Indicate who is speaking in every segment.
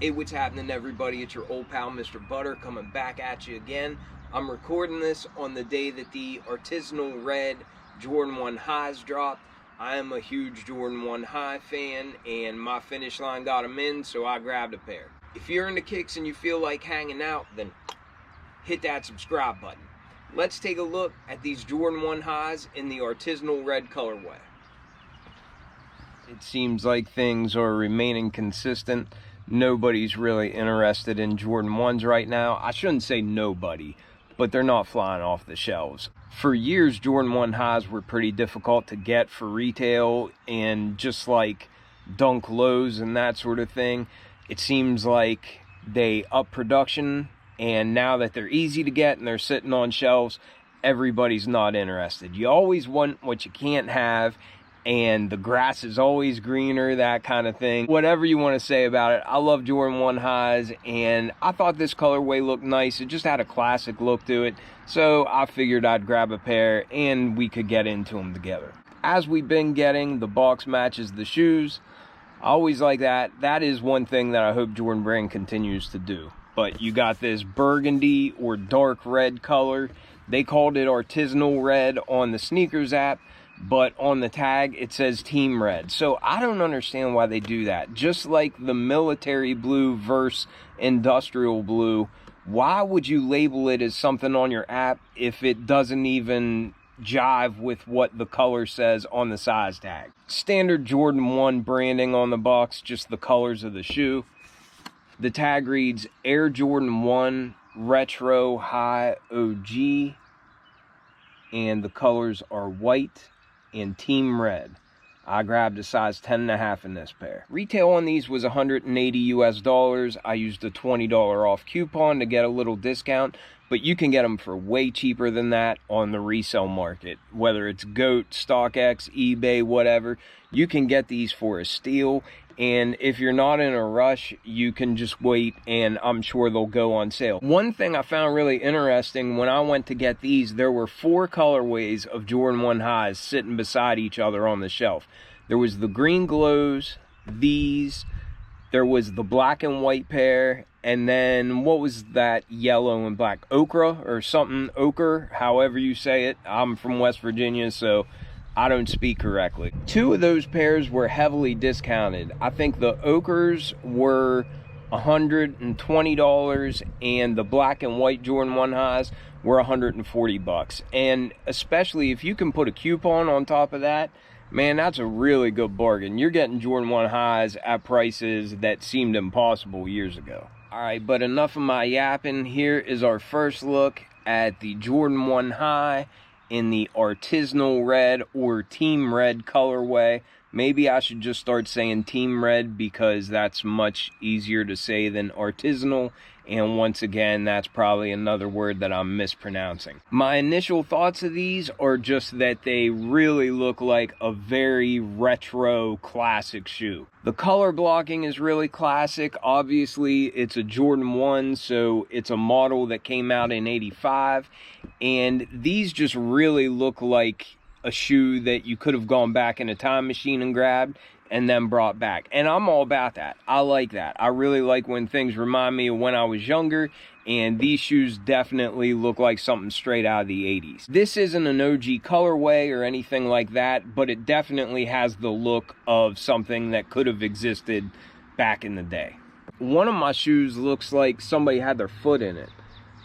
Speaker 1: Hey, what's happening, everybody? It's your old pal, Mr. Butter, coming back at you again. I'm recording this on the day that the Artisanal Red Jordan 1 highs dropped. I am a huge Jordan 1 high fan, and my finish line got them in, so I grabbed a pair. If you're into kicks and you feel like hanging out, then hit that subscribe button. Let's take a look at these Jordan 1 highs in the Artisanal Red colorway. It seems like things are remaining consistent. Nobody's really interested in Jordan 1s right now. I shouldn't say nobody, but they're not flying off the shelves. For years, Jordan 1 highs were pretty difficult to get for retail, and just like dunk lows and that sort of thing, it seems like they up production, and now that they're easy to get and they're sitting on shelves, everybody's not interested. You always want what you can't have, and the grass is always greener, that kind of thing. Whatever you want to say about it, I love Jordan 1 highs, and I thought this colorway looked nice. It just had a classic look to it, so I figured I'd grab a pair and we could get into them together. As we've been getting, the box matches the shoes. I always like that. That is one thing that I hope Jordan Brand continues to do. But you got this burgundy or dark red color. They called it Artisanal Red on the sneakers app, but on the tag it says Team Red. So I don't understand why they do that. Just like the military blue versus industrial blue, why would you label it as something on your app if it doesn't even jive with what the color says on the size tag? Standard Jordan 1 branding on the box, just the colors of the shoe. The tag reads Air Jordan 1 Retro High OG, and the colors are white and Team Red. I grabbed a size 10.5 in this pair. Retail on these was $180 US. I used a $20 off coupon to get a little discount, but you can get them for way cheaper than that on the resale market. Whether it's GOAT, StockX, eBay, whatever, you can get these for a steal. And if you're not in a rush, you can just wait, and I'm sure they'll go on sale. One thing I found really interesting, when I went to get these, there were 4 colorways of Jordan 1 highs sitting beside each other on the shelf. There was the green glows, these, there was the black and white pair, and then what was that yellow and black? Ochre or something, ochre, however you say it. I'm from West Virginia, so I don't speak correctly. 2 of those pairs were heavily discounted. I think the ochres were $120, and the black and white Jordan 1 highs were $140. And especially if you can put a coupon on top of that, man, that's a really good bargain. You're getting Jordan 1 highs at prices that seemed impossible years ago. All right, but enough of my yapping. Here is our first look at the Jordan 1 high in the Artisanal Red or Team Red colorway. Maybe I should just start saying Team Red, because that's much easier to say than Artisanal, and once again, that's probably another word that I'm mispronouncing. My initial thoughts of these are just that they really look like a very retro classic shoe. The color blocking is really classic. Obviously, it's a Jordan 1, so it's a model that came out in '85, and these just really look like a shoe that you could have gone back in a time machine and grabbed and then brought back. And I'm all about that. I like that. I really like when things remind me of when I was younger, and these shoes definitely look like something straight out of the 80s. This isn't an OG colorway or anything like that, but it definitely has the look of something that could have existed back in the day. One of my shoes looks like somebody had their foot in it,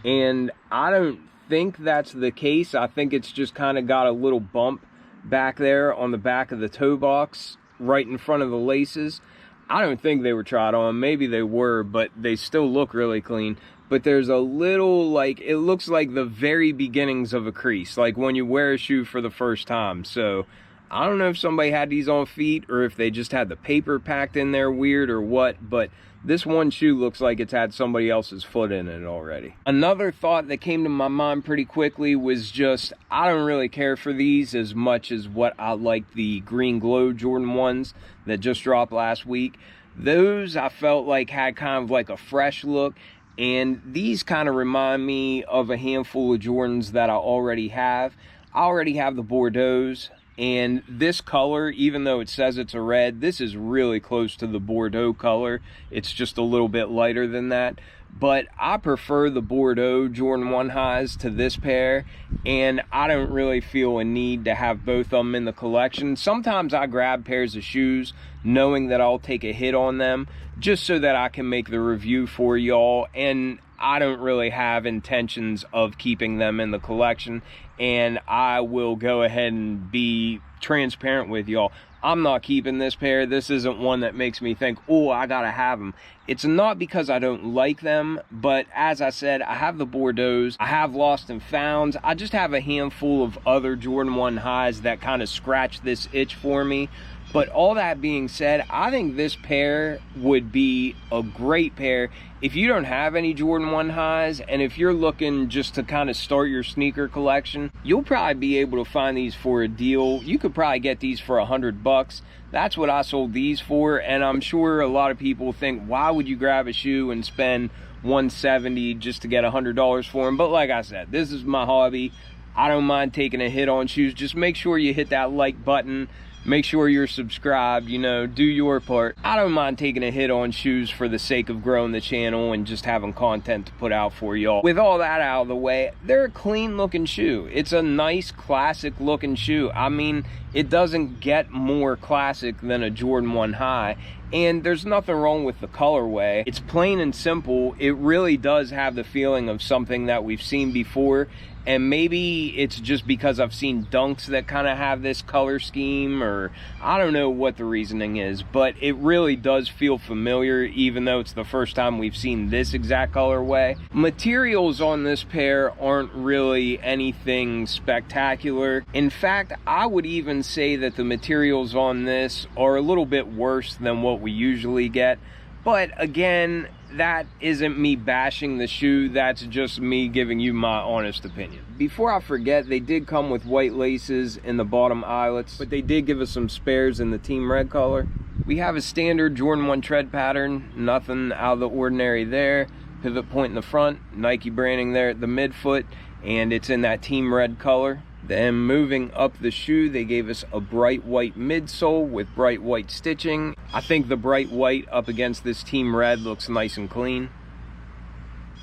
Speaker 1: and I don't think that's the case. I think it's just kind of got a little bump back there on the back of the toe box right in front of the laces. I don't think they were tried on. Maybe they were, but they still look really clean. But there's a little, like, it looks like the very beginnings of a crease, like when you wear a shoe for the first time. So I don't know if somebody had these on feet or if they just had the paper packed in there weird or what, but this one shoe looks like it's had somebody else's foot in it already. Another thought that came to my mind pretty quickly was just, I don't really care for these as much as what I like the green glow Jordan 1s that just dropped last week. Those I felt like had kind of like a fresh look, and these kind of remind me of a handful of Jordans that I already have. I already have the Bordeaux's, And this color, even though it says it's a red, this is really close to the Bordeaux color. It's just a little bit lighter than that. But I prefer the Bordeaux Jordan 1 highs to this pair, and I don't really feel a need to have both of them in the collection. Sometimes I grab pairs of shoes knowing that I'll take a hit on them just so that I can make the review for y'all, and I don't really have intentions of keeping them in the collection, and I will go ahead and be transparent with y'all. I'm not keeping this pair. This isn't one that makes me think, oh, I gotta have them. It's not because I don't like them, but as I said, I have the Bordeaux's, I have Lost and Founds. I just have a handful of other Jordan 1 highs that kind of scratch this itch for me. But all that being said, I think this pair would be a great pair if you don't have any Jordan 1 highs, and if you're looking just to kind of start your sneaker collection, you'll probably be able to find these for a deal. You could probably get these for $100. That's what I sold these for, and I'm sure a lot of people think, why would you grab a shoe and spend $170 just to get $100 for them? But like I said, this is my hobby. I don't mind taking a hit on shoes. Just make sure you hit that like button. Make sure you're subscribed, you know, do your part. I don't mind taking a hit on shoes for the sake of growing the channel and just having content to put out for y'all. With all that out of the way, they're a clean looking shoe. It's a nice classic looking shoe. I mean, it doesn't get more classic than a Jordan 1 high. And there's nothing wrong with the colorway. It's plain and simple. It really does have the feeling of something that we've seen before. And maybe it's just because I've seen dunks that kind of have this color scheme, or I don't know what the reasoning is, but it really does feel familiar, even though it's the first time we've seen this exact colorway. Materials on this pair aren't really anything spectacular. In fact, I would even say that the materials on this are a little bit worse than what we usually get. But again, that isn't me bashing the shoe, that's just me giving you my honest opinion. Before I forget, they did come with white laces in the bottom eyelets, but they did give us some spares in the team red color. We have a standard Jordan 1 tread pattern, nothing out of the ordinary there. Pivot point in the front, Nike branding there at the midfoot, and it's in that team red color. Then moving up the shoe, they gave us a bright white midsole with bright white stitching. I think the bright white up against this team red looks nice and clean.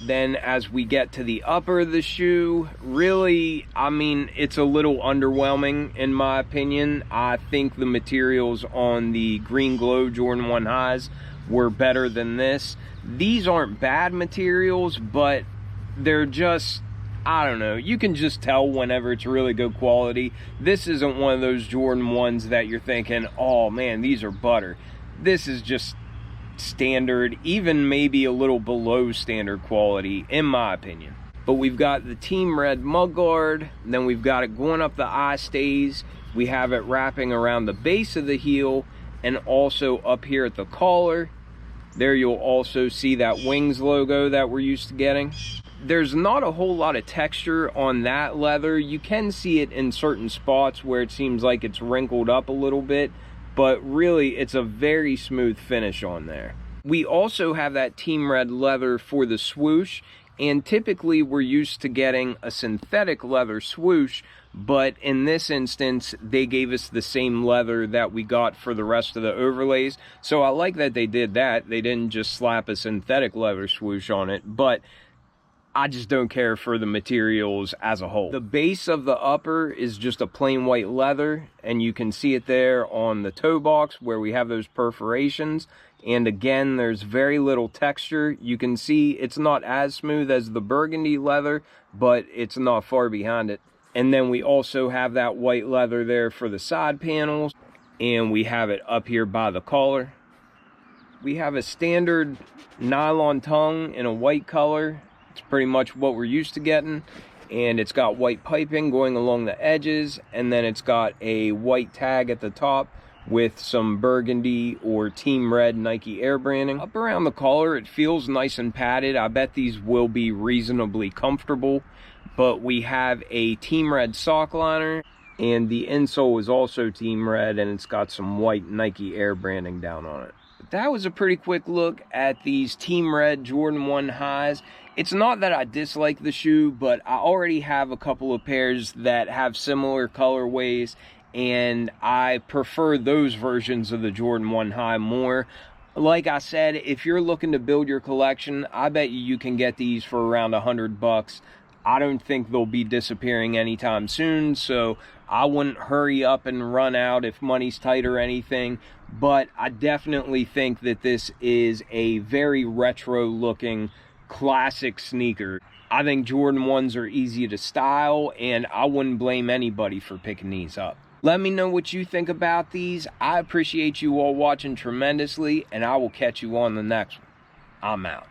Speaker 1: Then as we get to the upper of the shoe, really, I mean, it's a little underwhelming in my opinion. I think the materials on the Green Glow Jordan 1 highs were better than this. These aren't bad materials, but they're just, I don't know, you can just tell whenever it's really good quality. This isn't one of those Jordan 1s that you're thinking, oh man, these are butter. This is just standard, even maybe a little below standard quality, in my opinion. But we've got the team red mud guard, then we've got it going up the eye stays. We have it wrapping around the base of the heel and also up here at the collar. There you'll also see that Wings logo that we're used to getting. There's not a whole lot of texture on that leather. You can see it in certain spots where it seems like it's wrinkled up a little bit, but really it's a very smooth finish on there. We also have that team red leather for the swoosh, and typically we're used to getting a synthetic leather swoosh, but in this instance they gave us the same leather that we got for the rest of the overlays. So I like that they did that. They didn't just slap a synthetic leather swoosh on it, but I just don't care for the materials as a whole. The base of the upper is just a plain white leather, and you can see it there on the toe box where we have those perforations. And again, there's very little texture. You can see it's not as smooth as the burgundy leather, but it's not far behind it. And then we also have that white leather there for the side panels, and we have it up here by the collar. We have a standard nylon tongue in a white color. It's pretty much what we're used to getting, and it's got white piping going along the edges, and then it's got a white tag at the top with some burgundy or team red Nike Air branding. Up around the collar, it feels nice and padded. I bet these will be reasonably comfortable, but we have a team red sock liner, and the insole is also team red, and it's got some white Nike Air branding down on it. But that was a pretty quick look at these team red Jordan 1 highs. It's not that I dislike the shoe, but I already have a couple of pairs that have similar colorways, and I prefer those versions of the Jordan 1 High more. Like I said, if you're looking to build your collection, I bet you can get these for around $100. I don't think they'll be disappearing anytime soon, so I wouldn't hurry up and run out if money's tight or anything. But I definitely think that this is a very retro looking classic sneaker. I think Jordan 1s are easy to style, and I wouldn't blame anybody for picking these up. Let me know what you think about these. I appreciate you all watching tremendously, and I will catch you on the next one. I'm out.